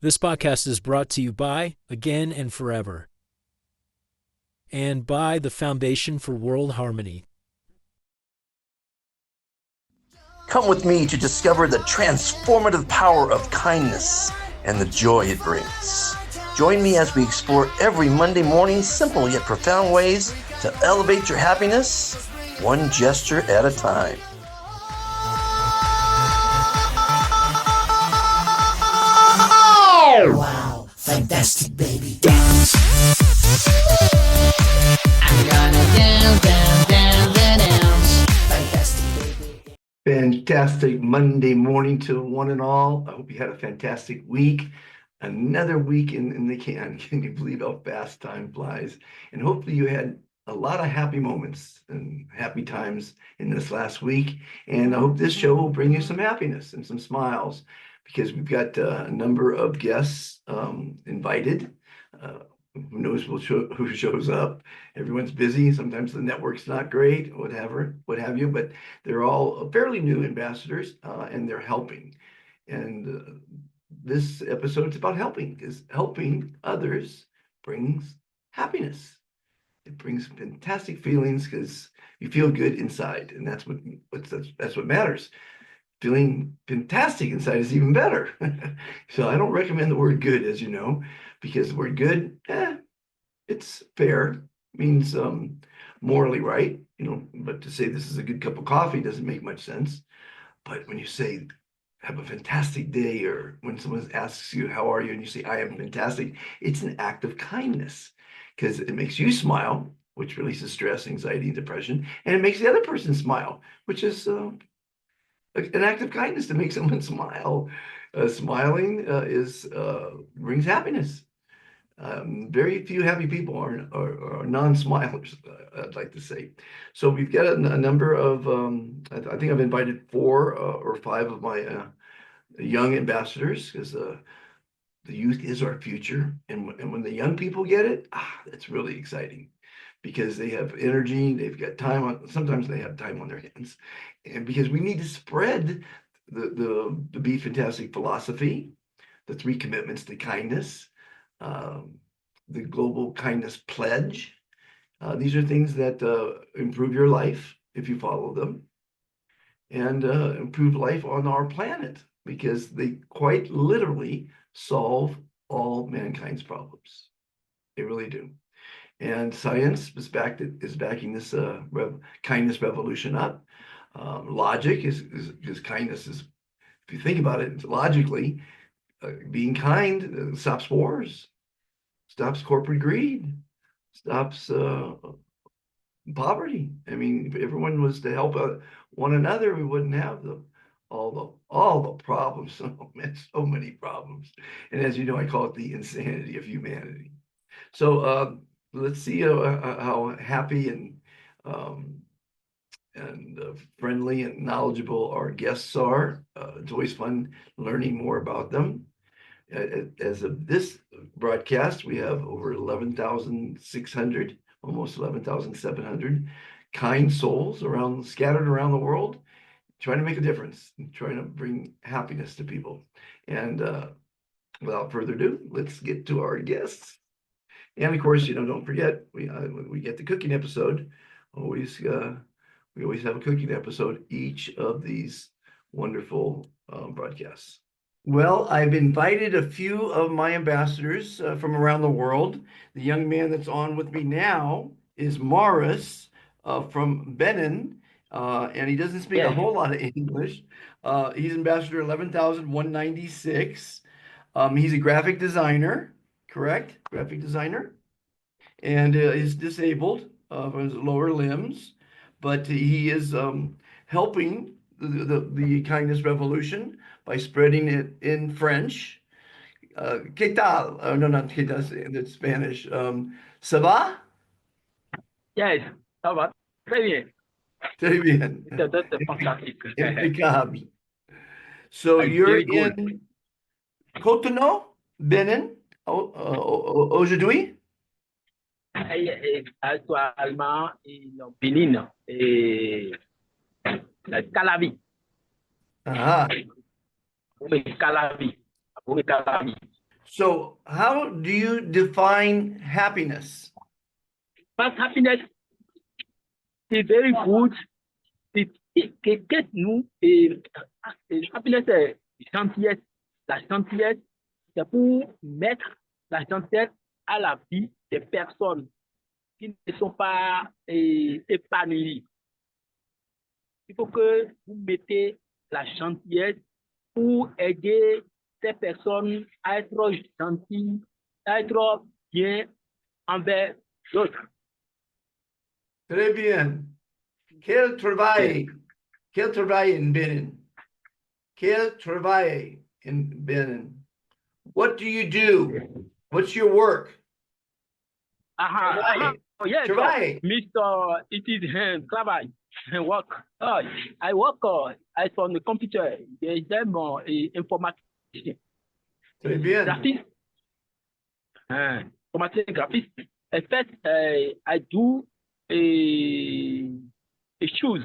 This podcast is brought to you by Again and Forever and by the Foundation for World Harmony. Come with me to discover the transformative power of kindness and the joy it brings. Join me as we explore every Monday morning simple yet profound ways to elevate your happiness, one gesture at a time. Wow, fantastic baby, dance. I'm gonna dance. Fantastic baby. Fantastic Monday morning to one and all. I hope you had a fantastic week. Another week in the can. Can you believe how fast time flies? And hopefully you had a lot of happy moments and happy times in this last week. And I hope this show will bring you some happiness and some smiles, because we've got a number of guests invited. Who knows who shows up? Everyone's busy. Sometimes the network's not great, what have you. But they're all fairly new ambassadors, and they're helping. And this episode's about helping, because helping others brings happiness. It brings fantastic feelings because you feel good inside, and that's what matters. Feeling fantastic inside is even better. So I don't recommend the word good, as you know, because the word good, it's fair, means morally right, but to say this is a good cup of coffee doesn't make much sense. But when you say have a fantastic day, or when someone asks you how are you and you say I am fantastic, it's an act of kindness, because it makes you smile, which releases stress, anxiety, and depression, and it makes the other person smile, which is an act of kindness to make someone smile. Smiling brings happiness. Very few happy people are non-smilers, I'd like to say. So we've got a number of, I think I've invited 4 or 5 of my young ambassadors, because the youth is our future. And when the young people get it, that's really exciting, because they have energy, they've got sometimes they have time on their hands. And because we need to spread the Be Fantastic philosophy, the 3 commitments to kindness, the Global Kindness Pledge. These are things that improve your life if you follow them, and improve life on our planet, because they quite literally solve all mankind's problems. They really do. And science is backing this kindness revolution up. Logic is kindness is, if you think about it logically, being kind stops wars, stops corporate greed, stops poverty. I mean, if everyone was to help one another, we wouldn't have all the problems. Oh man, so many problems. And as you know, I call it the insanity of humanity. So let's see how happy and friendly and knowledgeable our guests are. It's always fun learning more about them. As of this broadcast, we have over 11,600, almost 11,700 kind souls scattered around the world, trying to make a difference, trying to bring happiness to people. And without further ado, let's get to our guests. And of course, don't forget, we get the cooking episode. We always have a cooking episode each of these wonderful broadcasts. Well, I've invited a few of my ambassadors from around the world. The young man that's on with me now is Morris from Benin, and he doesn't speak a whole lot of English. He's ambassador 11,196. He's a graphic designer, correct? Graphic designer, and is disabled from his lower limbs, but he is helping the kindness revolution by spreading it in French. ¿Qué tal? No, not ¿qué tal? It's Spanish. ¿Ça va? Yes, ça va très bien. Très bien. C'était fantastique. Impeccable. So I'm you're very good. in Cotonou, Benin, aujourd'hui? Actuellement, en Bénin, et Calavi. Ah, Calavi. Calavi. So how do you define happiness? But happiness is very good. It gets nous et happiness est gentillesse. La gentillesse, c'est pour mettre la gentillesse à la vie des personnes qui ne sont pas épanouies. Il faut que vous mettez la gentillesse pour aider ces personnes à être gentilles, à être bien envers d'autres. Très bien. Quel travail in Benin? Quel travail in Benin? What do you do? What's your work? Yes, Travail. Mr. It is travail. Work. I work as on the computer. J'aime informatique. Très bien. Graphiste. Informatique graphiste. En fait, I do a shoes.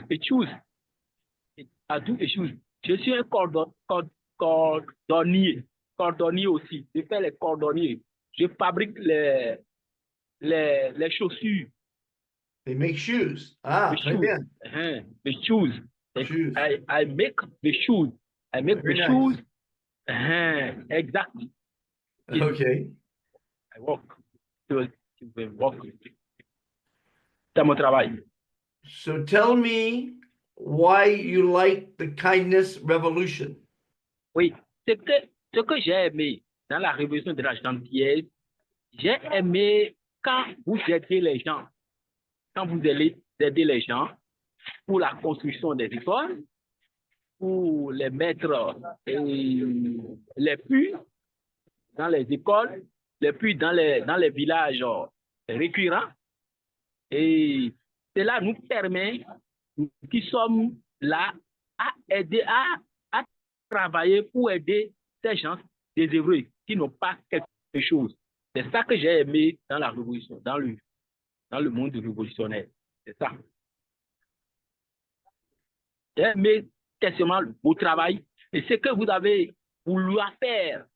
I do a shoes. Je suis un cordonnier. Cordonnier aussi. Je fais les cordonniers. Je fabrique les chaussures. They make shoes. Ah, The très shoes. bien. The shoes. Shoes. I make the shoes. I make Very the nice. shoes. Exactly. Okay. I work. To work. C'est mon travail. So tell me why you like the kindness revolution. Oui. Ce que j'ai aimé dans la révolution de la gentillesse, j'ai aimé quand vous aidez les gens. Quand vous allez aider les gens pour la construction des écoles, pour les mettre les puits dans les écoles, les puits dans les villages récurrents. Et cela nous permet, nous qui sommes là, à aider, à travailler pour aider ces gens désœuvrés qui n'ont pas quelque chose. C'est ça que j'ai aimé dans la révolution, dans le monde révolutionnaire. C'est ça. J'ai aimé quasiment vos travail et ce que vous avez voulu faire,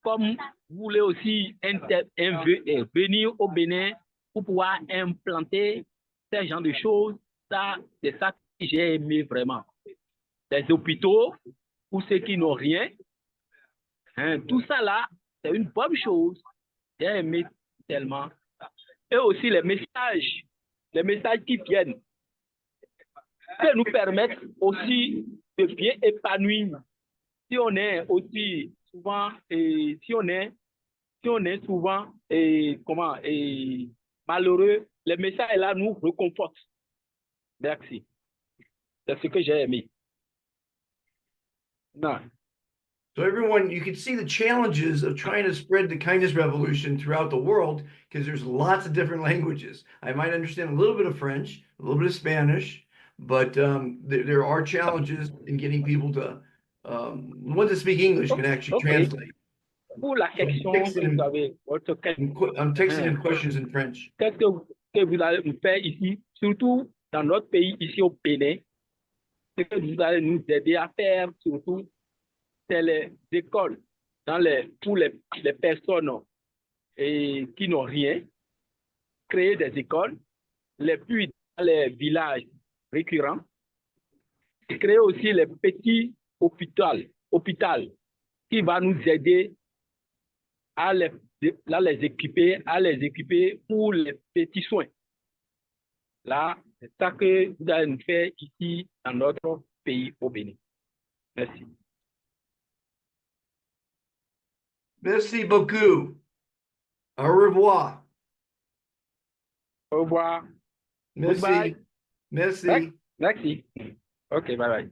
comme vous voulez aussi venir au Bénin pour pouvoir implanter ce genre de choses. Ça, c'est ça que j'ai aimé vraiment. Les hôpitaux pour ceux qui n'ont rien. Tout ça là, c'est une bonne chose. J'ai aimé tellement. Et aussi les messages qui viennent, qui nous permettent aussi de bien épanouir. Si on est aussi souvent, si on est souvent malheureux, les messages là nous réconfortent. Merci. C'est ce que j'ai aimé. Non. So everyone, you can see the challenges of trying to spread the kindness revolution throughout the world because there's lots of different languages. I might understand a little bit of French, a little bit of Spanish, but there are challenges in getting people to, ones that speak English can actually translate. Pour la question que vous avez, votre question, I'm texting in questions in French. qu'est-ce que vous allez nous faire ici, surtout dans notre pays, ici au Bénin, ce que vous allez nous aider à faire, surtout, c'est les écoles pour les personnes qui n'ont rien, créer des écoles, les puits dans les villages récurrents, et créer aussi les petits hôpitaux qui va nous aider à les équiper pour les petits soins. Là, c'est ça que vous allez nous faire ici dans notre pays au Bénin. Merci. Merci beaucoup. Au revoir. Au revoir. Merci. Goodbye. Merci. Merci. OK, bye bye.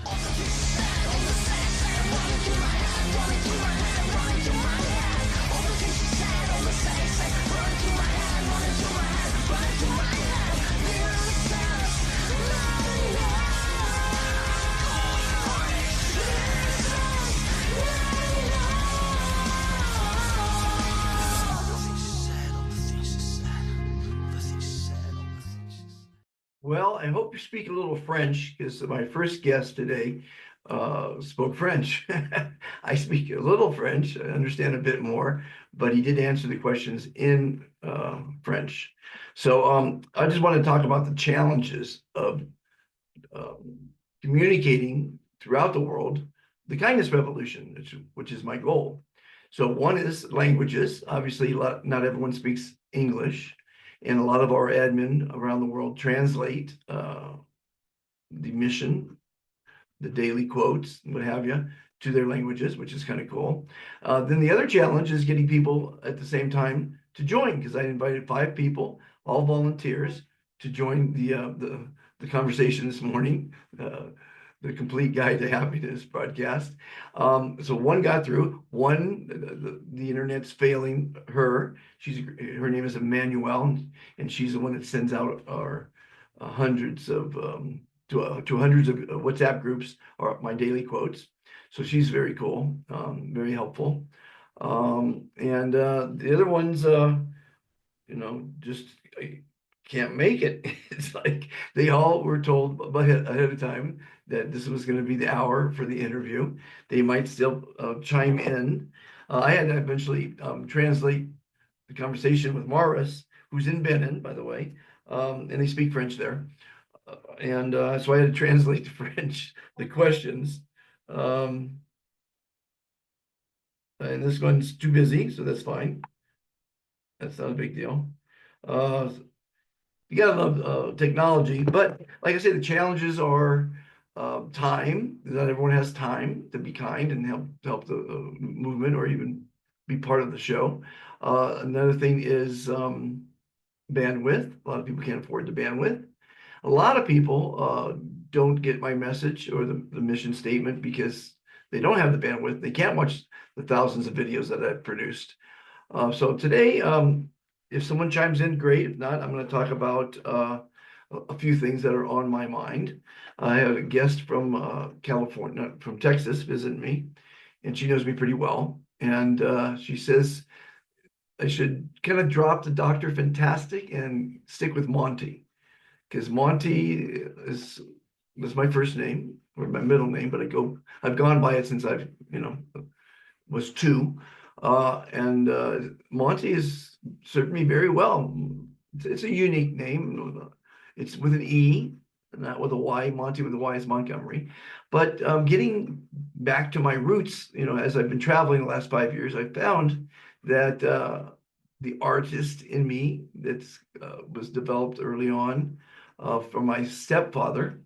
All the things you said, Well, I hope you speak a little French because my first guest today spoke French. I speak a little French, I understand a bit more, but he did answer the questions in French. So I just want to talk about the challenges of um, communicating throughout the world the kindness revolution, which is my goal. So one is languages. Obviously, not everyone speaks English, and a lot of our admin around the world translate the mission, the daily quotes, what have you, to their languages, which is kind of cool. Then the other challenge is getting people at the same time to join, because I invited 5 people, all volunteers, to join the conversation this morning, the Complete Guide to Happiness broadcast. So one got through. One, the internet's failing her. Her name is Emmanuel, and she's the one that sends out our hundreds of to hundreds of WhatsApp groups are my daily quotes. So she's very cool, very helpful. And the other ones, just I can't make it. It's like they all were told ahead of time that this was going to be the hour for the interview. They might still chime in. I had to eventually translate the conversation with Morris, who's in Benin, by the way, and they speak French there. And so I had to translate the French, the questions. And this one's too busy, so that's fine. That's not a big deal. You gotta love technology, but like I say, the challenges are time. Not everyone has time to be kind and help the movement or even be part of the show. Another thing is bandwidth. A lot of people can't afford the bandwidth. A lot of people don't get my message or the mission statement because they don't have the bandwidth. They can't watch the thousands of videos that I've produced. So today, if someone chimes in, great. If not, I'm going to talk about a few things that are on my mind. I had a guest from California, from Texas, visit me, and she knows me pretty well. And she says I should kind of drop the Dr. Fantastic and stick with Monte, because Monte was my first name or my middle name, but I've gone by it since I've was 2. And Monte has served me very well. It's a unique name. It's with an E, not with a Y. Monte with a Y is Montgomery. But getting back to my roots, as I've been traveling the last 5 years, I found that the artist in me that was developed early on from my stepfather.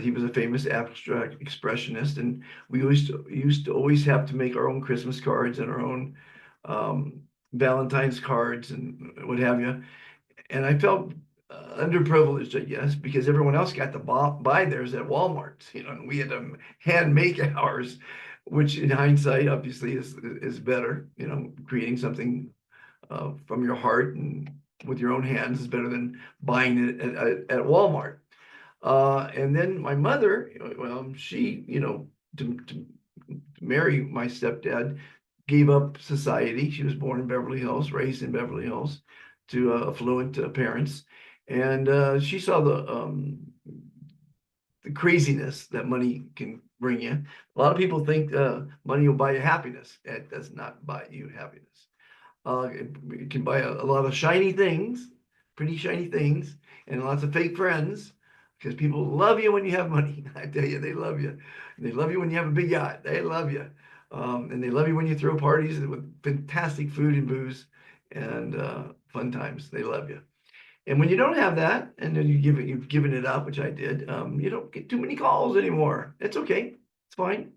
He was a famous abstract expressionist, and we used to always have to make our own Christmas cards and our own Valentine's cards and what have you. And I felt underprivileged, I guess, because everyone else got to buy theirs at Walmart, and we had to hand make ours, which in hindsight obviously is better. Creating something from your heart and with your own hands is better than buying it at Walmart. And then my mother, she, to marry my stepdad, gave up society. She was born in Beverly Hills, raised in Beverly Hills, to affluent parents, and she saw the craziness that money can bring you. A lot of people think money will buy you happiness. It does not buy you happiness. It can buy a lot of shiny things, pretty shiny things, and lots of fake friends, because people love you when you have money. I tell you, they love you. And they love you when you have a big yacht. They love you. And they love you when you throw parties with fantastic food and booze and fun times. They love you. And when you don't have that, and then you've given it up, which I did, you don't get too many calls anymore. It's okay. It's fine.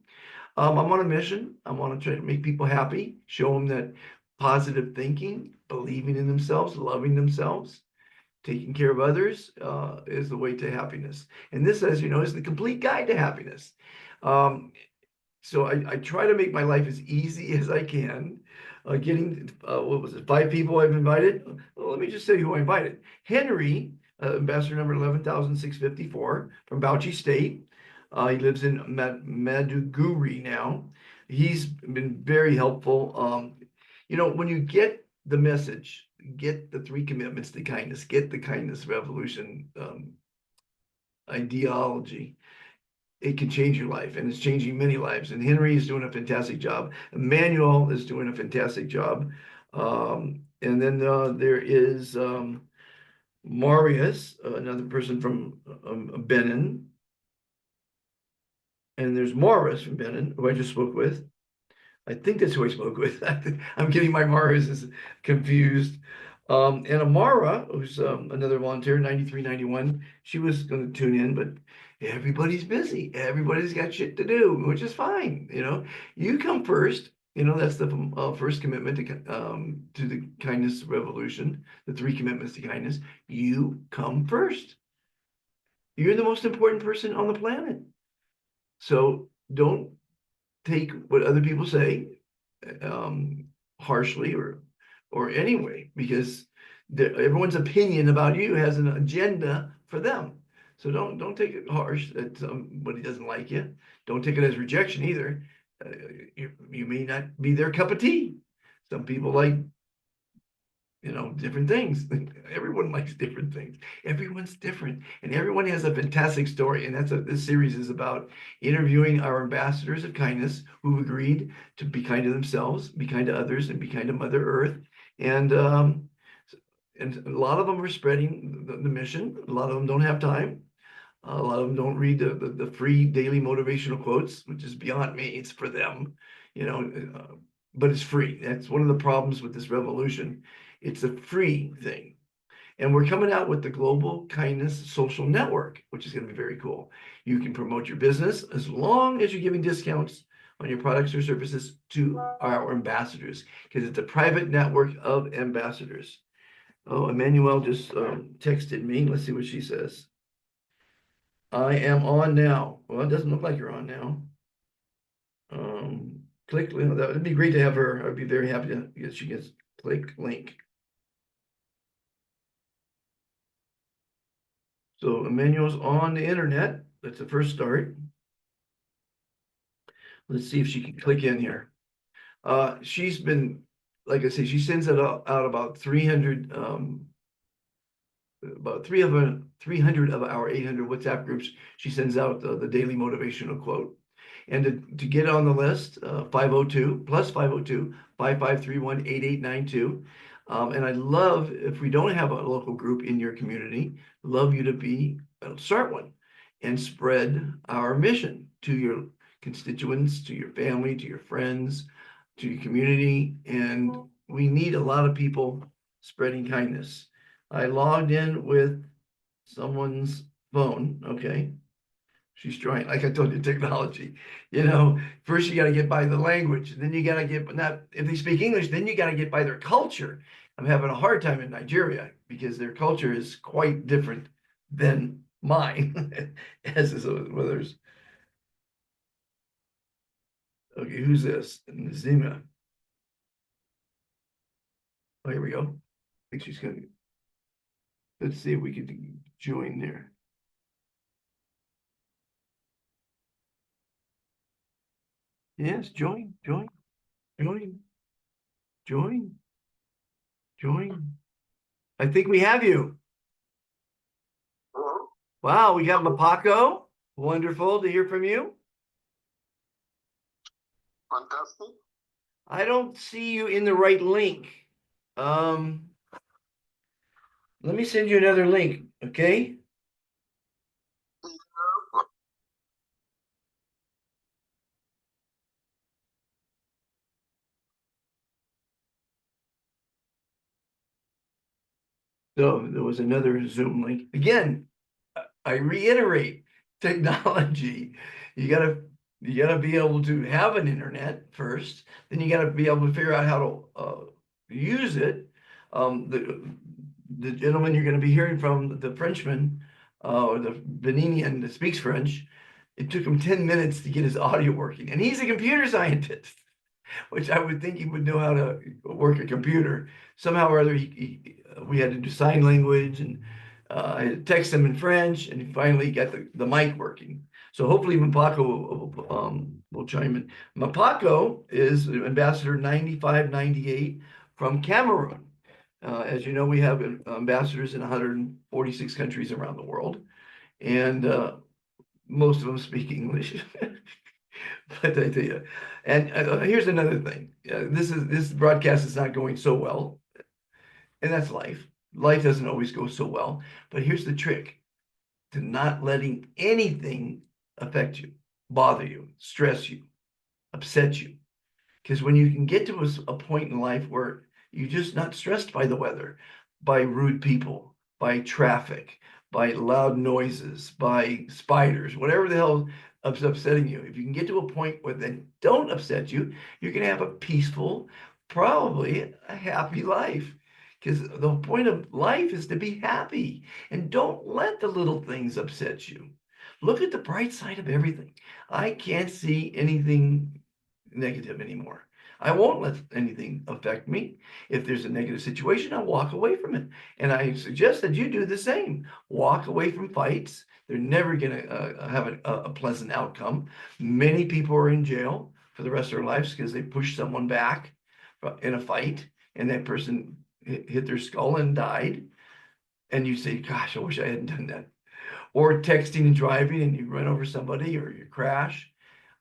I'm on a mission. I want to try to make people happy, show them that positive thinking, believing in themselves, loving themselves, taking care of others is the way to happiness. And this, as you know, is the complete guide to happiness. So I try to make my life as easy as I can. Getting, 5 people I've invited? Well, let me just tell you who I invited. Henry, ambassador number 11,654 from Bauchi State. He lives in Maiduguri now. He's been very helpful. When you get the message, get the 3 commitments to kindness, get the kindness revolution ideology, it can change your life, and it's changing many lives. And Henry is doing a fantastic job. Emmanuel is doing a fantastic job. And then there is Marius, another person from Benin. And there's Morris from Benin, who I just spoke with. I think that's who I spoke with. I'm getting my Marius confused. And Amara, who's another volunteer, 9391, she was going to tune in, but everybody's busy. Everybody's got shit to do, which is fine. You come first. That's the first commitment to the kindness revolution, the 3 commitments to kindness. You come first. You're the most important person on the planet. So don't take what other people say harshly or anyway, because everyone's opinion about you has an agenda for them. So don't take it harsh that somebody doesn't like you. Don't take it as rejection either. You may not be their cup of tea. Some people like different things. Everyone likes different things. Everyone's different, and everyone has a fantastic story. And that's what this series is about: interviewing our ambassadors of kindness who've agreed to be kind to themselves, be kind to others, and be kind to Mother Earth. And a lot of them are spreading the mission. A lot of them don't have time. A lot of them don't read the free daily motivational quotes, which is beyond me. It's for them, but it's free. That's one of the problems with this revolution. It's a free thing. And we're coming out with the Global Kindness Social Network, which is going to be very cool. You can promote your business as long as you're giving discounts on your products or services to our ambassadors, because it's a private network of ambassadors. Oh, Emmanuel just texted me. Let's see what she says. I am on now. Well, it doesn't look like you're on now. Click. That would be great to have her. I'd be very happy to get she gets click link. So Emmanuel's on the internet. That's the first start. Let's see if she can click in here. She's been, like I say, she sends it out about 300, about 300 of our 800 WhatsApp groups. She sends out the daily motivational quote. And to get on the list, 502 plus 502 5531 8892. And I'd love, if we don't have a local group in your community, love you to start one and spread our mission to your constituents, to your family, to your friends, to your community. And we need a lot of people spreading kindness. I logged in with someone's phone. Okay. She's trying, like I told you, technology. First you got to get by the language, and then you got to get, not if they speak English, then you got to get by their culture. I'm having a hard time in Nigeria because their culture is quite different than mine, as is others. Okay, who's this? Zima. Oh, here we go. I think she's gonna. Let's see if we can join there. Yes, join. I think we have you. Hello? Wow, we got Mapako. Wonderful to hear from you. Fantastic. I don't see you in the right link. Let me send you another link, okay? So there was another Zoom link. Again, I reiterate, technology. You gotta be able to have an internet first. Then you gotta be able to figure out how to use it. The gentleman you're going to be hearing from, the Frenchman, or the Beninian that speaks French, it took him 10 minutes to get his audio working, and he's a computer scientist, which I would think he would know how to work a computer. Somehow or other, we had to do sign language, and I had to text him in French, and he finally got the mic working. So hopefully Mapako will chime in. Mapako is Ambassador 9598 from Cameroon. As you know, we have ambassadors in 146 countries around the world. and most of them speak English. But I tell you, and here's another thing. This broadcast is not going so well, and that's life. Life doesn't always go so well. But here's the trick: to not letting anything affect you, bother you, stress you, upset you. Because when you can get to a point in life where you're just not stressed by the weather, by rude people, by traffic, by loud noises, by spiders, whatever the hell is upsetting you, if you can get to a point where they don't upset you, you're going to have a peaceful, probably a happy life. Because the point of life is to be happy, and don't let the little things upset you. Look at the bright side of everything. I can't see anything negative anymore. I won't let anything affect me. If there's a negative situation, I'll walk away from it. And I suggest that you do the same. Walk away from fights. They're never going to have a pleasant outcome. Many people are in jail for the rest of their lives because they pushed someone back in a fight, and that person hit their skull and died. And you say, gosh, I wish I hadn't done that. Or texting and driving, and you run over somebody, or you crash.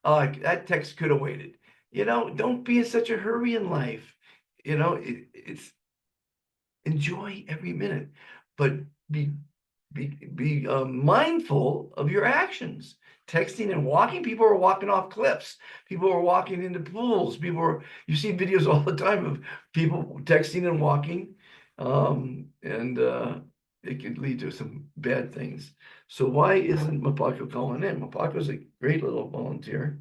That text could have waited. Don't be in such a hurry in life. It's enjoy every minute, but be mindful of your actions. Texting and walking, people are walking off cliffs. People are walking into pools. You see videos all the time of people texting and walking, and it could lead to some bad things. So why isn't Mapako calling in? Mapako's a great little volunteer.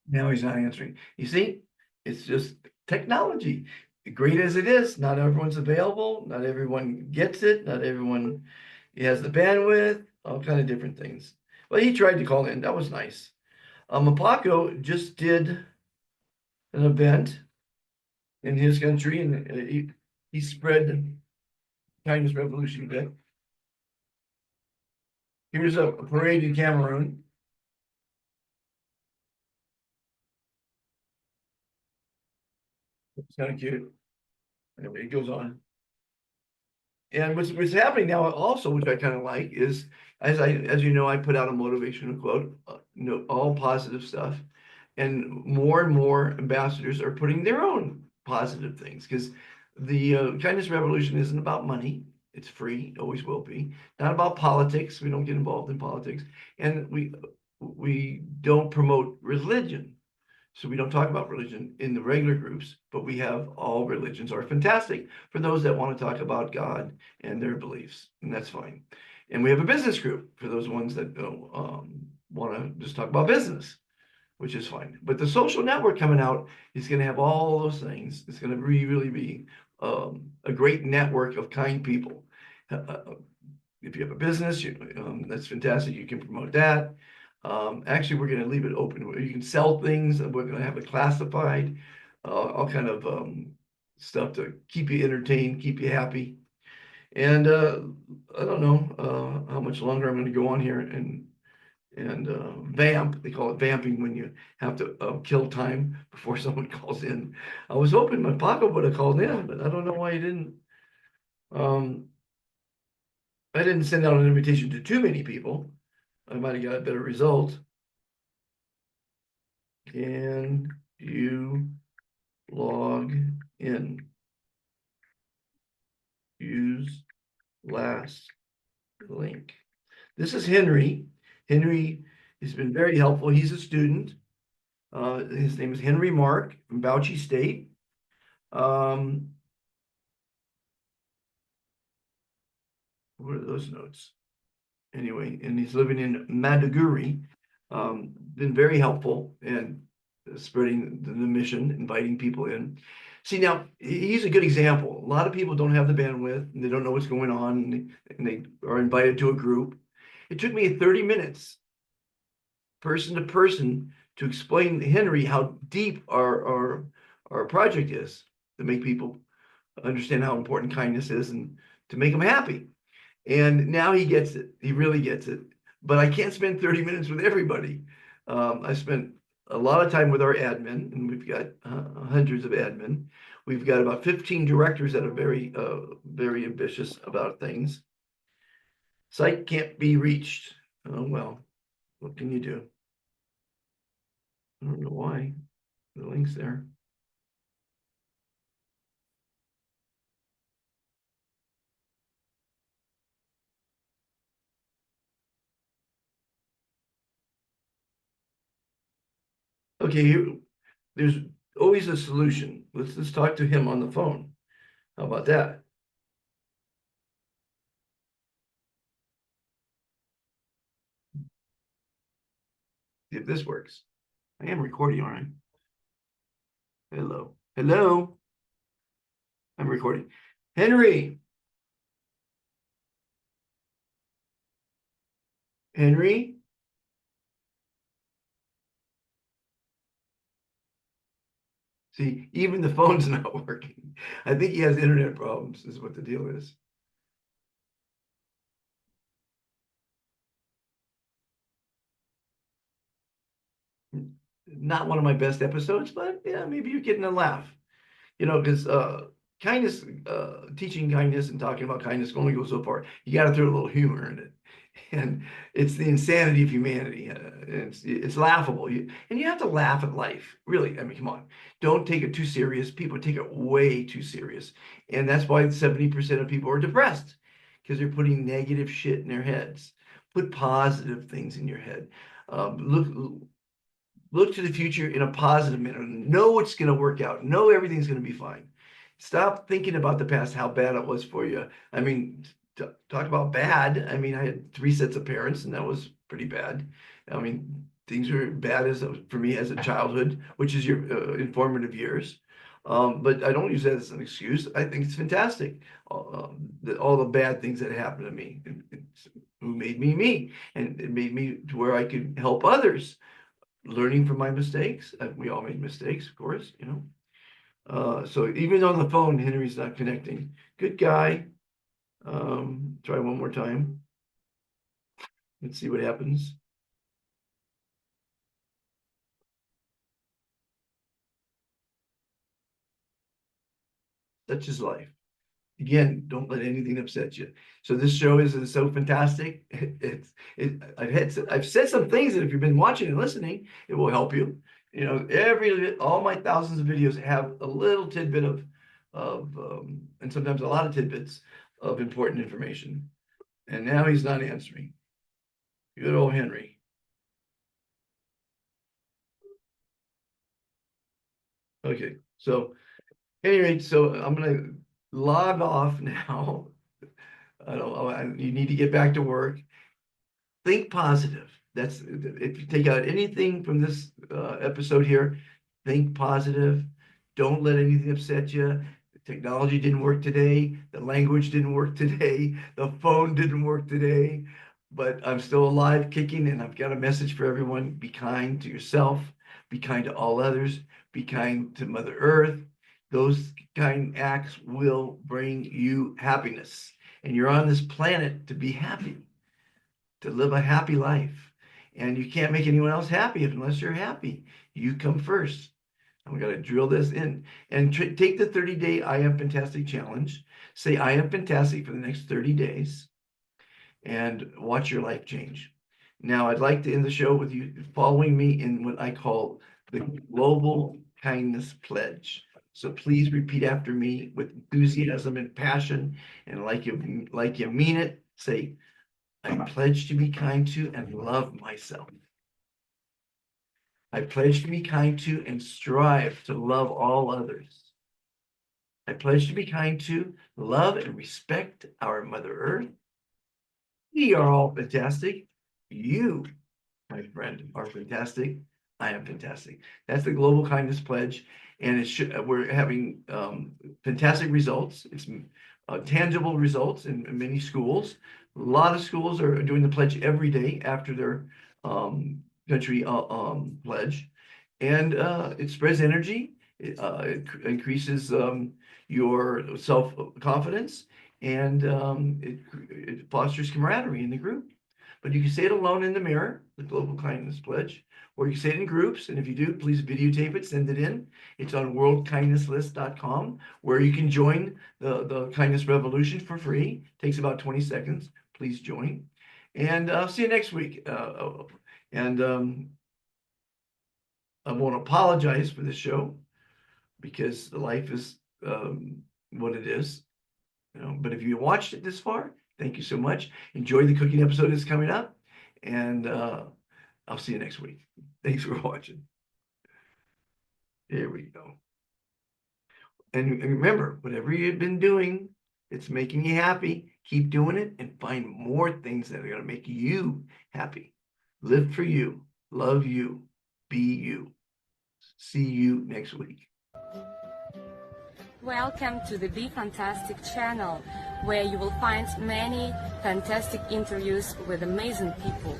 Now he's not answering. You see, it's just technology. Great as it is, not everyone's available. Not everyone gets it. Not everyone has the bandwidth. All kind of different things. Well, he tried to call in. That was nice. Mapako just did an event in his country, and he spread the kindness revolution a bit. Here's a parade in Cameroon. It's kind of cute. Anyway, it goes on. And what's happening now also, which I kind of like, is as you know, I put out a motivational quote, all positive stuff, and more ambassadors are putting their own positive things, because the kindness revolution isn't about money. It's free, always will be. Not about politics. We don't get involved in politics, and we don't promote religion. So we don't talk about religion in the regular groups, but we have all religions are fantastic for those that want to talk about God and their beliefs, and that's fine. And we have a business group for those ones that want to just talk about business, which is fine. But the social network coming out is going to have all those things. It's going to really be a great network of kind people. If you have a business, that's fantastic. You can promote that. Actually, we're going to leave it open where you can sell things. We're going to have it classified, all kind of stuff to keep you entertained, keep you happy. And I don't know how much longer I'm going to go on here and vamp. They call it vamping when you have to kill time before someone calls in. I was hoping Mapako would have called in, but I don't know why he didn't. I didn't send out an invitation to too many people. I might have got a better result. Can you log in? Use last link. This is Henry. Henry has been very helpful. He's a student. His name is Henry Mark from Bauchi State. What are those notes? Anyway, and he's living in Maiduguri. Been very helpful and spreading the mission, inviting people in. See, now he's a good example. A lot of people don't have the bandwidth and they don't know what's going on, and they are invited to a group. It took me 30 minutes, person to person, to explain to Henry how deep our project is, to make people understand how important kindness is and to make them happy. And now he gets it. He really gets it. But I can't spend 30 minutes with everybody. I spent a lot of time with our admin, and we've got hundreds of admin. We've got about 15 directors that are very ambitious about things. Site can't be reached. Oh, well, what can you do? I don't know why. The link's there. Okay, there's always a solution. Let's talk to him on the phone. How about that? See if this works. I am recording, all right. Hello. Hello. I'm recording. Henry. Henry. See, even the phone's not working. I think he has internet problems, is what the deal is. Not one of my best episodes, but yeah, maybe you're getting a laugh. You know, because kindness, teaching kindness and talking about kindness only goes so far. You got to throw a little humor in it, and it's the insanity of humanity. It's laughable, and you have to laugh at life. Really, I mean, come on, don't take it too serious. People take it way too serious, and that's why 70% of people are depressed because they're putting negative shit in their heads. Put positive things in your head. Look to the future in a positive manner. Know it's going to work out. Know everything's going to be fine. Stop thinking about the past, how bad it was for you. I mean, talk about bad. I mean, I had 3 sets of parents, and that was pretty bad. I mean, things were bad for me as a childhood, which is your informative years. But I don't use that as an excuse. I think it's fantastic. All the bad things that happened to me, who made me me, and it made me to where I could help others. Learning from my mistakes. We all make mistakes, of course, you know. So even on the phone, Henry's not connecting. Good guy. Try one more time. Let's see what happens. Such is life. Again, don't let anything upset you. So this show is so fantastic. I've said some things that if you've been watching and listening, it will help you. You know, all my thousands of videos have a little tidbit and sometimes a lot of tidbits of important information. And now he's not answering. Good old Henry. Okay, so anyway, so I'm gonna log off now. I don't know. You need to get back to work. Think positive. That's if you take out anything from this episode here, think positive. Don't let anything upset you. The technology didn't work today. The language didn't work today. The phone didn't work today. But I'm still alive, kicking, and I've got a message for everyone. Be kind to yourself. Be kind to all others. Be kind to Mother Earth. Those kind acts will bring you happiness. And you're on this planet to be happy, to live a happy life. And you can't make anyone else happy unless you're happy. You come first. And we got to drill this in and take the 30-day I Am Fantastic challenge. Say I am fantastic for the next 30 days and watch your life change. Now, I'd like to end the show with you following me in what I call the Global Kindness Pledge. So please repeat after me with enthusiasm and passion, and like you mean it. Say, I pledge to be kind to and love myself. I pledge to be kind to and strive to love all others. I pledge to be kind to, love, and respect our Mother Earth. We are all fantastic. You, my friend, are fantastic. I am fantastic. That's the Global Kindness Pledge, and we're having fantastic results. It's tangible results in many schools. A lot of schools are doing the pledge every day after their country pledge, and it spreads energy. It increases your self-confidence, and it fosters camaraderie in the group. But you can say it alone in the mirror, the Global Kindness Pledge, or you can say it in groups. And if you do, please videotape it, send it in. It's on worldkindnesslist.com, where you can join the Kindness Revolution for free. It takes about 20 seconds. Please join. And I'll see you next week. And I won't apologize for this show because life is what it is. But if you watched it this far, thank you so much. Enjoy the cooking episode that's coming up, and I'll see you next week. Thanks for watching. Here we go. And remember, whatever you've been doing, it's making you happy. Keep doing it and find more things that are going to make you happy. Live for you, love you, be you. See you next week. Welcome to the Be Fantastic channel, where you will find many fantastic interviews with amazing people.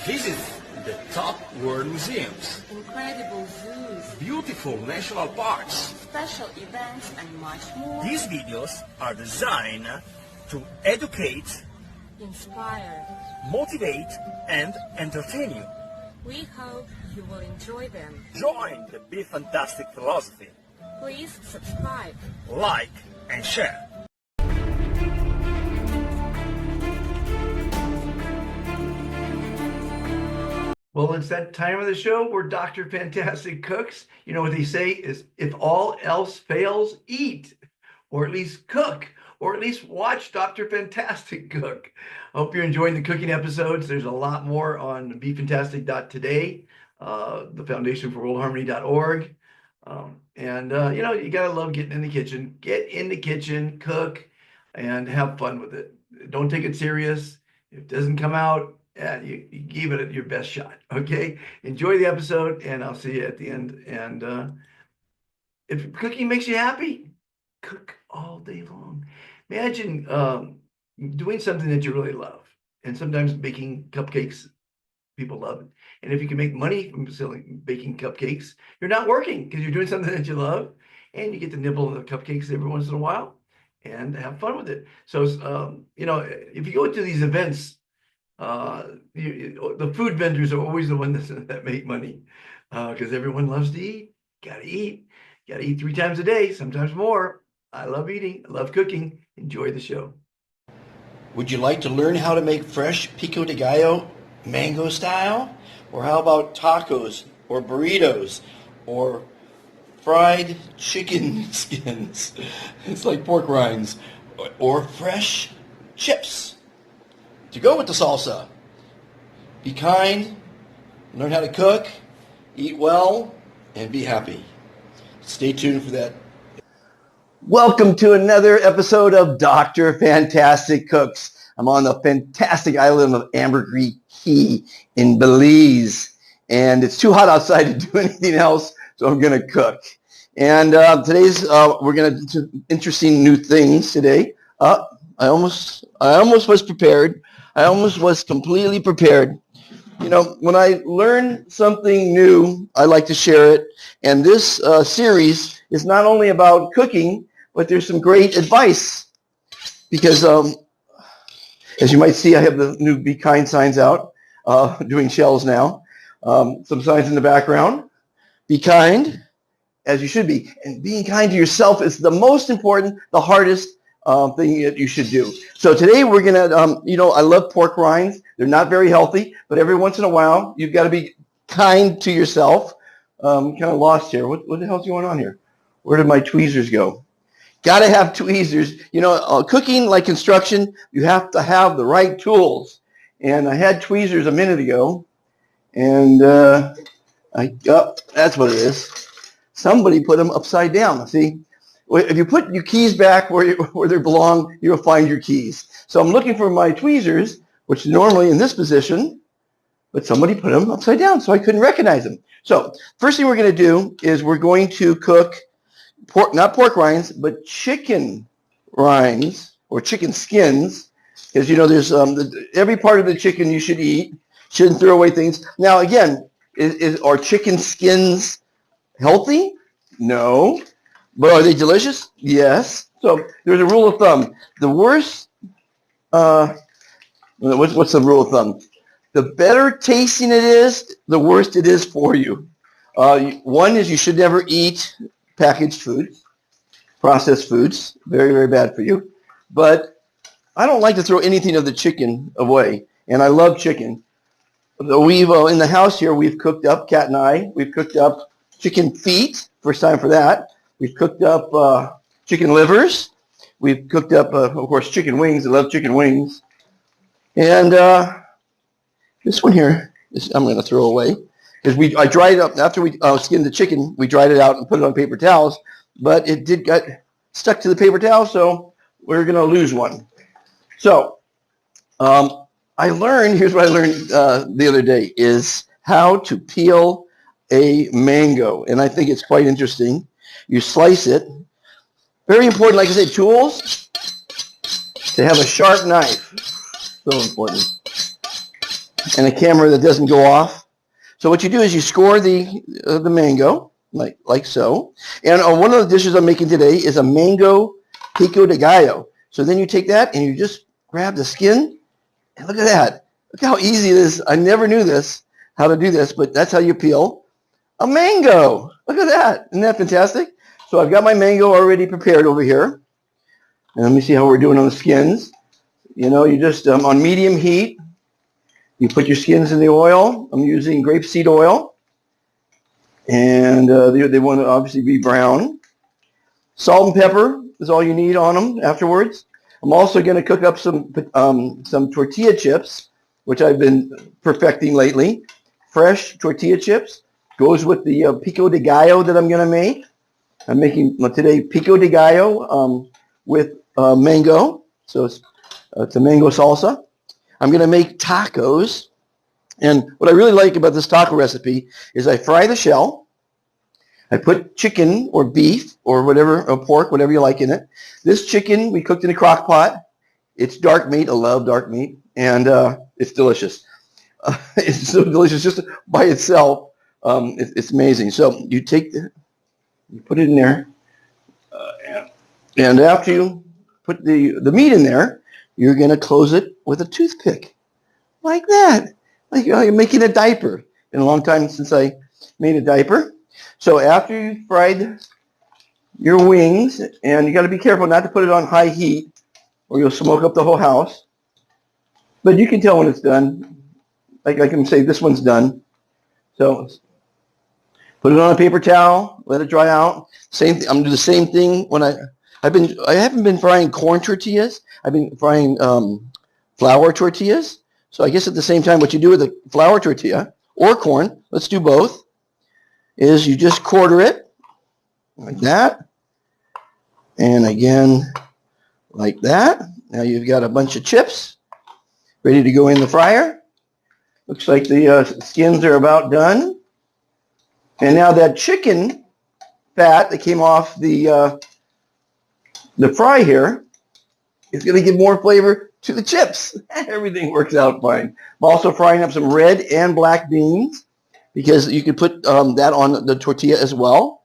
Visit the top world museums, Incredible zoos, beautiful national parks. special events, and much more. These videos are designed to educate, Inspire. motivate, and entertain you. We hope you will enjoy them. Join the Be Fantastic philosophy. Please subscribe. Like and share. Well, it's that time of the show where Dr. Fantastic cooks. You know what they say is, if all else fails, eat, or at least cook, or at least watch Dr. Fantastic cook. I hope you're enjoying the cooking episodes. There's a lot more on Befantastic.Today, the Foundation for World Harmony.org. You gotta love getting in the kitchen. Get in the kitchen, cook, and have fun with it. Don't take it serious. If it doesn't come out, you give it your best shot. Okay. Enjoy the episode, and I'll see you at the end. And if cooking makes you happy, cook all day long. Imagine doing something that you really love, and sometimes baking cupcakes. People love it. And if you can make money from baking cupcakes, you're not working because you're doing something that you love, and you get to nibble on the cupcakes every once in a while and have fun with it. So, if you go to these events, the food vendors are always the ones that make money because everyone loves to eat. Got to eat 3 times a day, sometimes more. I love eating. I love cooking. Enjoy the show. Would you like to learn how to make fresh pico de gallo mango style? Or how about tacos or burritos or fried chicken skins? It's like pork rinds. Or fresh chips to go with the salsa. Be kind, learn how to cook, eat well, and be happy. Stay tuned for that. Welcome to another episode of Dr. Fantastic Cooks. I'm on the fantastic island of Ambergris Key in Belize, and it's too hot outside to do anything else, so I'm going to cook. And we're going to do interesting new things today. I almost was prepared. I almost was completely prepared. When I learn something new, I like to share it. And this series is not only about cooking, but there's some great advice. Because as you might see, I have the new Be Kind signs out, doing shells now. Some signs in the background. Be kind, as you should be. And being kind to yourself is the most important, the hardest thing that you should do. So today we're going to, I love pork rinds. They're not very healthy, but every once in a while, you've got to be kind to yourself. Kind of lost here. What the hell's going on here? Where did my tweezers go? Got to have tweezers. Cooking, like construction, you have to have the right tools. And I had tweezers a minute ago, and that's what it is. Somebody put them upside down. See, if you put your keys back where they belong, you'll find your keys. So I'm looking for my tweezers, which are normally in this position, but somebody put them upside down, so I couldn't recognize them. So first thing we're going to do is we're going to cook not pork rinds, but chicken rinds or chicken skins, because there's every part of the chicken you should eat. Shouldn't throw away things. Now again, are chicken skins healthy? No. But are they delicious? Yes. So there's a rule of thumb. The worse, what's the rule of thumb? The better tasting it is, the worse it is for you. One is you should never eat packaged foods, processed foods. Very, very bad for you. But I don't like to throw anything of the chicken away, and I love chicken. We've in the house here, we've cooked up, Kat and I, we've cooked up chicken feet. First time for that. We've cooked up chicken livers. We've cooked up, of course, chicken wings. I love chicken wings. And this one here, I'm going to throw away. Because I dried it up, after we skinned the chicken, we dried it out and put it on paper towels. But it did get stuck to the paper towel, so we're going to lose one. So here's what I learned the other day, is how to peel a mango. And I think it's quite interesting. You slice it. Very important, like I said, tools, to have a sharp knife. So important. And a camera that doesn't go off. So what you do is you score the mango, like so. And one of the dishes I'm making today is a mango pico de gallo. So then you take that and you just grab the skin. And look at that. Look how easy it is. I never knew this, how to do this, but that's how you peel a mango. Look at that. Isn't that fantastic? So I've got my mango already prepared over here. And let me see how we're doing on the skins. You know, you just, on medium heat, you put your skins in the oil. I'm using grapeseed oil. And they want to obviously be brown. Salt and pepper is all you need on them afterwards. I'm also going to cook up some tortilla chips, which I've been perfecting lately. Fresh tortilla chips. Goes with the pico de gallo that I'm going to make. I'm making today pico de gallo with mango. So it's a mango salsa. I'm going to make tacos. And what I really like about this taco recipe is I fry the shell. I put chicken or beef or whatever, or pork, whatever you like in it. This chicken we cooked in a crock pot. It's dark meat. I love dark meat. And it's delicious. It's so delicious just by itself. It's amazing. So you put it in there. And after you put the meat in there, you're going to close it with a toothpick. Like that. Like you're making a diaper. Been a long time since I made a diaper. So after you've fried your wings, and you got to be careful not to put it on high heat or you'll smoke up the whole house. But you can tell when it's done. Like I can say this one's done. So put it on a paper towel, let it dry out. Same thing. I'm gonna do the same thing when I haven't been frying corn tortillas. I've been frying flour tortillas. So I guess at the same time, what you do with a flour tortilla or corn, let's do both, is you just quarter it like that. And again, like that. Now you've got a bunch of chips ready to go in the fryer. Looks like the skins are about done. And now that chicken fat that came off the fry here is going to give more flavor to the chips. Everything works out fine. I'm also frying up some red and black beans because you can put that on the tortilla as well.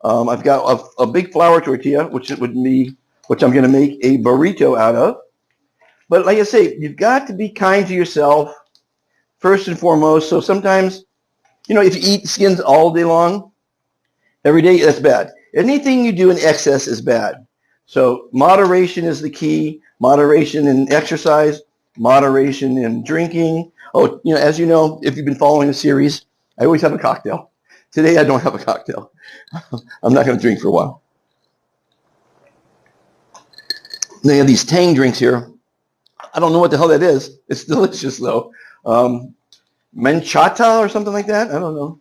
I've got a big flour tortilla, which I'm going to make a burrito out of. But like I say, you've got to be kind to yourself first and foremost. So sometimes, if you eat skins all day long, every day, that's bad. Anything you do in excess is bad. So moderation is the key. Moderation in exercise, moderation in drinking. Oh, as you know, if you've been following the series, I always have a cocktail. Today I don't have a cocktail. I'm not going to drink for a while. They have these Tang drinks here. I don't know what the hell that is. It's delicious though. Manchata or something like that. I don't know.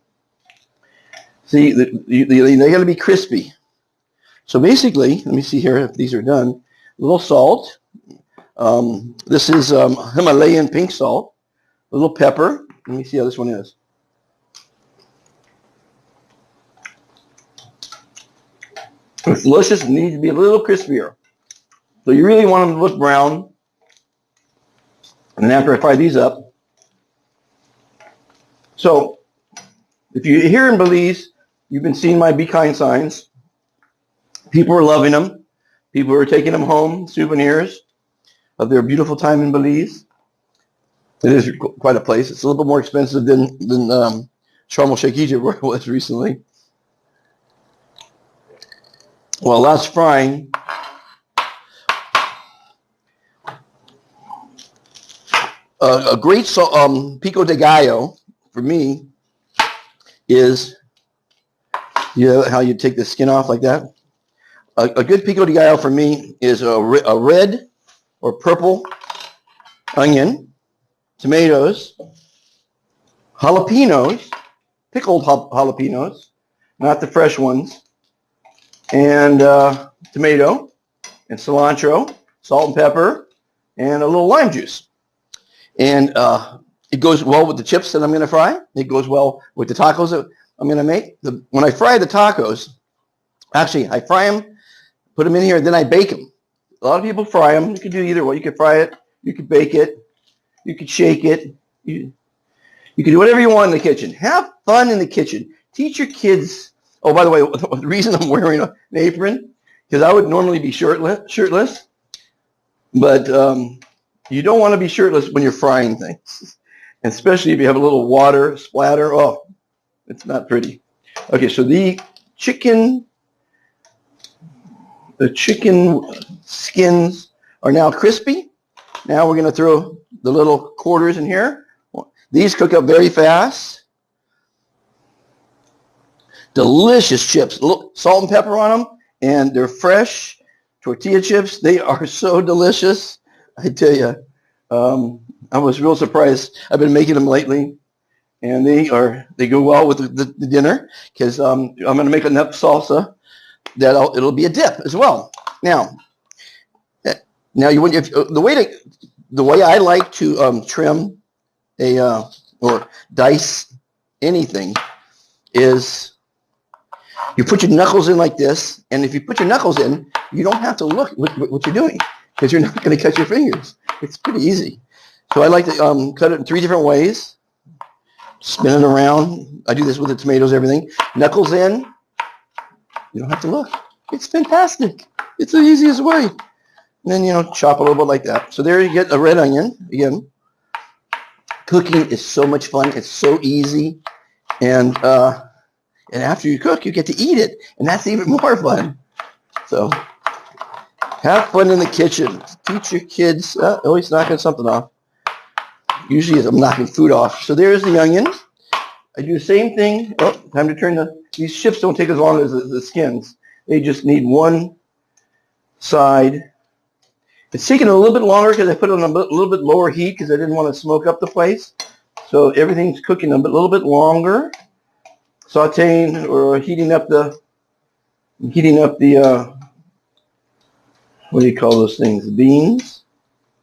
See, they got to be crispy. So basically, let me see here if these are done. A little salt. This is Himalayan pink salt. A little pepper. Let me see how this one is. It's delicious. It needs to be a little crispier. So you really want them to look brown. And then after I fry these up. So if you're here in Belize, you've been seeing my Be Kind signs. People are loving them. People are taking them home, souvenirs of their beautiful time in Belize. It is quite a place. It's a little bit more expensive than Sharm el-Sheikh, Egypt, where it was recently. While that's frying, a great pico de gallo for me is, you know how you take the skin off like that? A good pico de gallo for me is a red or purple onion, tomatoes, jalapenos, pickled jalapenos, not the fresh ones, and tomato and cilantro, salt and pepper, and a little lime juice. And it goes well with the chips that I'm going to fry. It goes well with the tacos that I'm going to make. When I fry the tacos, actually, I fry them, put them in here, and then I bake them. A lot of people fry them. You can do either way. You can fry it. You can bake it. You can shake it. You can do whatever you want in the kitchen. Have fun in the kitchen. Teach your kids. Oh, by the way, the reason I'm wearing an apron, because I would normally be shirtless, but you don't want to be shirtless when you're frying things, and especially if you have a little water splatter. Oh, it's not pretty. Okay, so the chicken skins are now crispy. Now we're going to throw the little quarters in here. These cook up very fast. Delicious chips. Look, salt and pepper on them, and they're fresh tortilla chips. They are so delicious. I tell you, I was real surprised. I've been making them lately, and they go well with the dinner, because I'm going to make enough salsa that it'll be a dip as well. Now the way I like to trim or dice anything is you put your knuckles in like this, and if you put your knuckles in, you don't have to look what you're doing, because you're not going to cut your fingers. It's pretty easy. So I like to cut it in 3 different ways. Spin it around. I do this with the tomatoes, everything. Knuckles in. You don't have to look. It's fantastic. It's the easiest way. And then, chop a little bit like that. So there you get a red onion. Again, cooking is so much fun. It's so easy. And after you cook, you get to eat it. And that's even more fun. So have fun in the kitchen. Teach your kids. Oh, he's knocking something off. Usually I'm knocking food off. So there's the onion. I do the same thing. Oh, time to turn these chips don't take as long as the skins. They just need one side. It's taking a little bit longer because I put it on a little bit lower heat because I didn't want to smoke up the place. So everything's cooking a little bit longer. Sauteing or heating up the what do you call those things? The beans.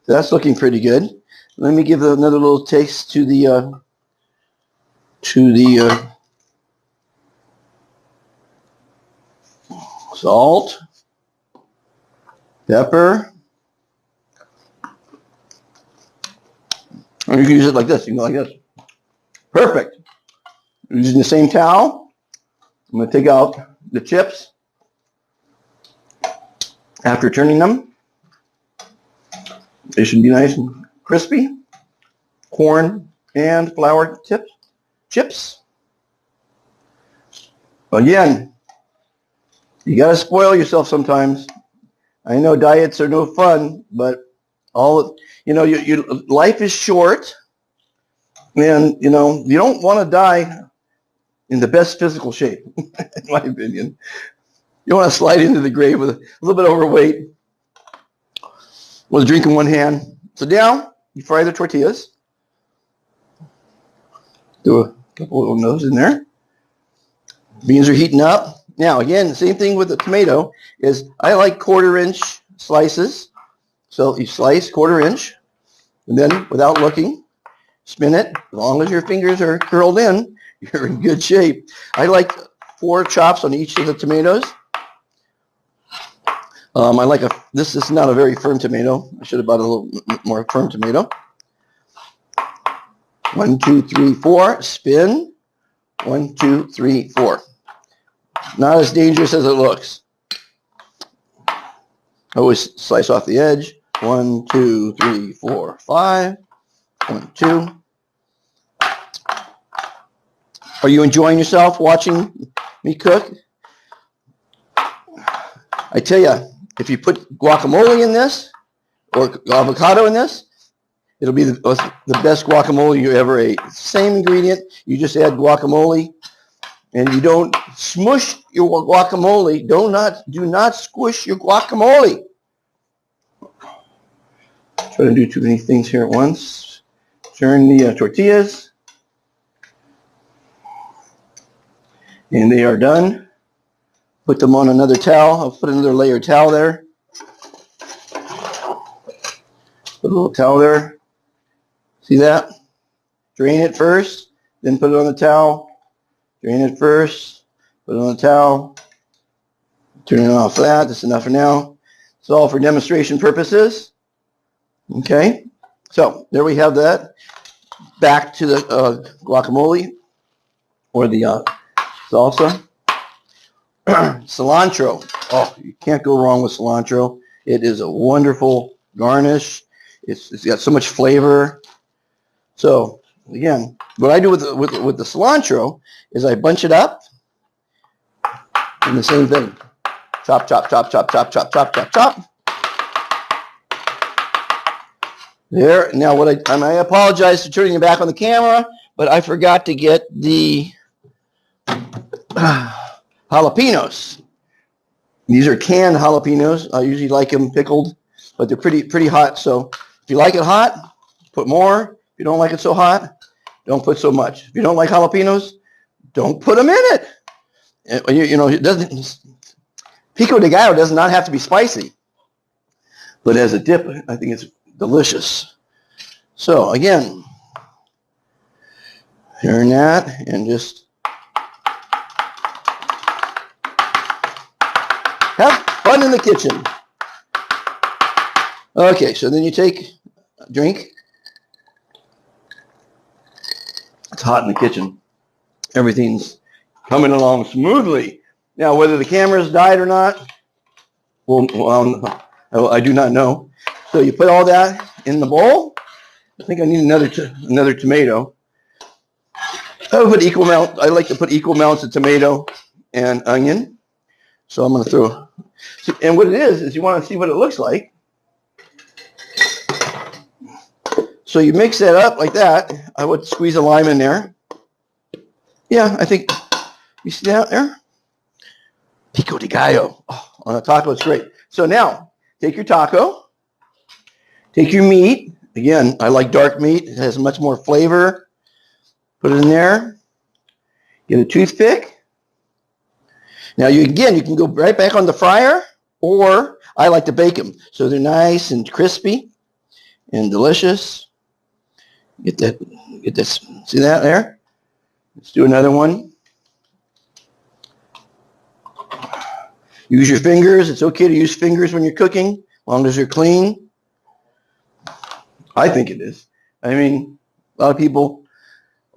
So that's looking pretty good. Let me give another little taste to the salt, pepper. Or you can use it like this. You can go like this. Perfect. Using the same towel, I'm going to take out the chips after turning them. They should be nice and crispy. Corn and flour chips. Again, you got to spoil yourself sometimes. I know diets are no fun, but life is short, and you don't want to die in the best physical shape, in my opinion. You want to slide into the grave with a little bit overweight, with a drink in one hand. So now you fry the tortillas. Do a couple of those in there. Beans are heating up. Now, again, the same thing with the tomato is I like 1/4 inch slices. So you slice 1/4 inch, and then without looking, spin it. As long as your fingers are curled in, you're in good shape. I like 4 chops on each of the tomatoes. This is not a very firm tomato. I should have bought a little more firm tomato. 1, 2, 3, 4. Spin. 1, 2, 3, 4. Not as dangerous as it looks. Always slice off the edge. 1, 2, 3, 4, 5. 1, 2. Are you enjoying yourself watching me cook? I tell you, if you put guacamole in this or avocado in this, it'll be the best guacamole you ever ate. Same ingredient, you just add guacamole, and you don't smush your guacamole. Do not squish your guacamole. Try to do too many things here at once. Turn the tortillas, and they are done. Put them on another towel. I'll put another layer of towel there. Put a little towel there. See that? Drain it first, then put it on the towel. Drain it first, put it on the towel. Turn it off that. That's enough for now. It's all for demonstration purposes. Okay, so there we have that. Back to the guacamole or the salsa. Cilantro. Oh, you can't go wrong with cilantro. It is a wonderful garnish. It's got so much flavor. So again, what I do with the cilantro is I bunch it up and the same thing. Chop, chop, chop, chop, chop, chop, chop, chop, chop. There. Now I apologize for turning you back on the camera, but I forgot to get the jalapenos. These are canned jalapenos. I usually like them pickled, but they're pretty hot. So if you like it hot, put more. If you don't like it so hot, don't put so much. If you don't like jalapenos, don't put them in it. It doesn't. Pico de gallo does not have to be spicy, but as a dip, I think it's delicious. So again, turn that and just have fun in the kitchen. Okay, so then you take a drink. It's hot in the kitchen. Everything's coming along smoothly. Now, whether the camera's died or not, well, I do not know. So you put all that in the bowl. I think I need another tomato. I like to put equal amounts of tomato and onion. So I'm going to throw. And what it is you want to see what it looks like. So you mix that up like that. I would squeeze a lime in there. Yeah, I think you see that there? Pico de gallo. Oh, on a taco, it's great. So now, take your taco. Take your meat. Again, I like dark meat. It has much more flavor. Put it in there. Get a toothpick. Now, you can go right back on the fryer, or I like to bake them. So they're nice and crispy and delicious. Get this. See that there? Let's do another one. Use your fingers. It's okay to use fingers when you're cooking, as long as they're clean. I think it is. I mean, a lot of people,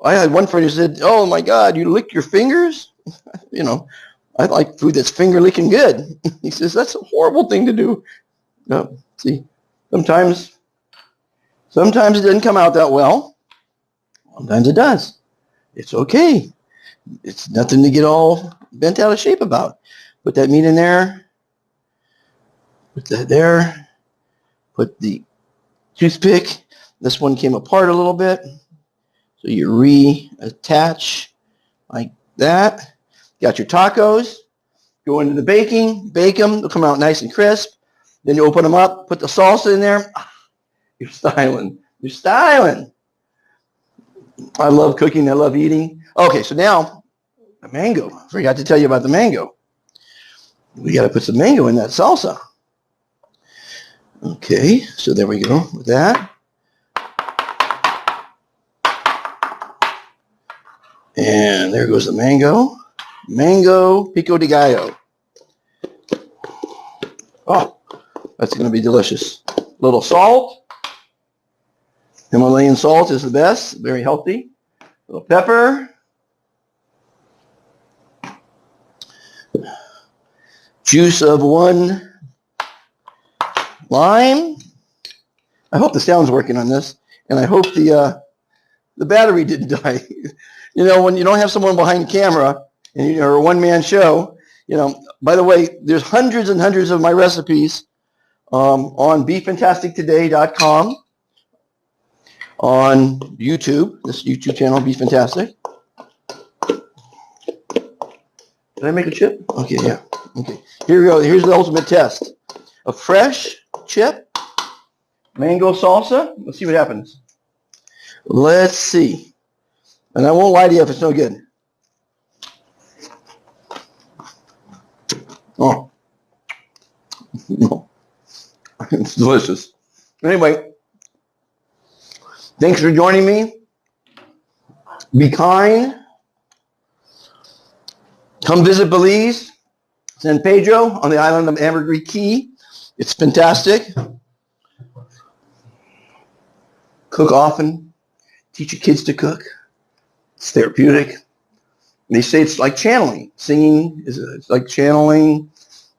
I had one friend who said, oh my God, you lick your fingers? I like food that's finger licking good. He says, that's a horrible thing to do. No, see, sometimes it doesn't come out that well. Sometimes it does. It's okay. It's nothing to get all bent out of shape about. Put that meat in there. Put that there. Put the toothpick. This one came apart a little bit. So you reattach like that. Got your tacos. Go into the baking. Bake them. They'll come out nice and crisp. Then you open them up. Put the salsa in there. You're styling. You're styling. I love cooking. I love eating. Okay, so now the mango. I forgot to tell you about the mango. We got to put some mango in that salsa. Okay, so there we go with that. And there goes the mango. Mango pico de gallo. Oh, that's going to be delicious. A little salt. Himalayan salt is the best. Very healthy. A little pepper. Juice of 1 lime. I hope the sound's working on this, and I hope the battery didn't die. You know, when you don't have someone behind the camera and you're a one-man show, you know, by the way, there's hundreds and hundreds of my recipes on Befantastic.Today.com, on YouTube, this YouTube channel, Be Fantastic. Did I make a chip? Okay, yeah. Okay, here we go. Here's the ultimate test. A fresh chip, mango salsa. Let's see what happens. Let's see. And I won't lie to you if it's no good. Oh. No. It's delicious. Anyway, thanks for joining me. Be kind. Come visit Belize, San Pedro, on the island of Ambergris Key. It's fantastic. Cook often. Teach your kids to cook. It's therapeutic. They say it's like channeling. Singing is it's like channeling.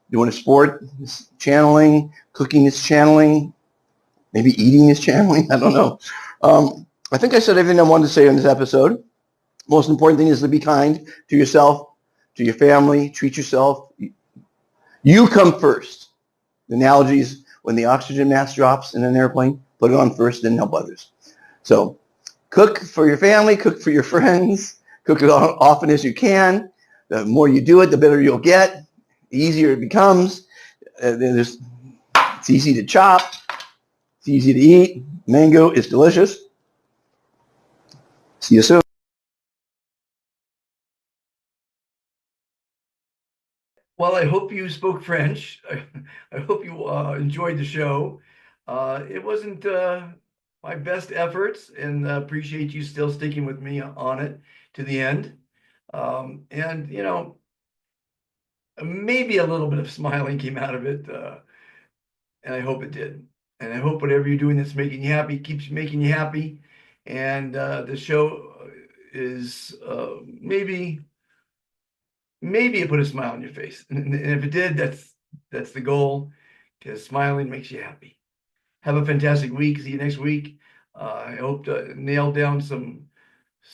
Doing a sport is channeling. Cooking is channeling. Maybe eating is channeling. I don't know. I think I said everything I wanted to say in this episode. Most important thing is to be kind to yourself, to your family. Treat yourself. You come first. The analogy is when the oxygen mask drops in an airplane, put it on first, then help others. So cook for your family, cook for your friends, cook as often as you can. The more you do it, the better you'll get. The easier it becomes. It's easy to chop. It's easy to eat. Mango is delicious. See you soon. Well, I hope you spoke French. I hope you enjoyed the show. It wasn't my best efforts, and appreciate you still sticking with me on it to the end. And, you know, maybe a little bit of smiling came out of it, and I hope it did. And I hope whatever you're doing that's making you happy keeps making you happy. And the show is maybe it put a smile on your face. And if it did, that's the goal, because smiling makes you happy. Have a fantastic week. See you next week. I hope to nail down some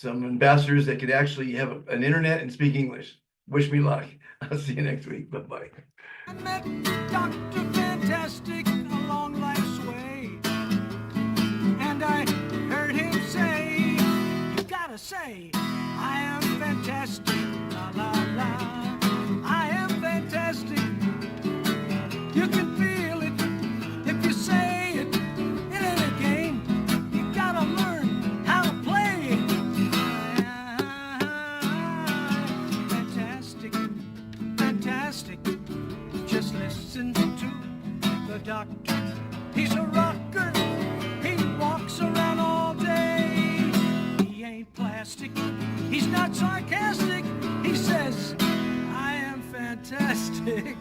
ambassadors that could actually have an internet and speak English. Wish me luck. I'll see you next week. Bye-bye. I met Dr. Fantastic along life's way, and I heard him say, you gotta say, I am fantastic, la la la, I am fantastic. You can feel it if you say it. It ain't a game, you gotta learn how to play it. Fantastic, fantastic. Just listen to the doctor. He's a rocker. He walks around all day. He ain't plastic. He's not sarcastic. He says, I am fantastic.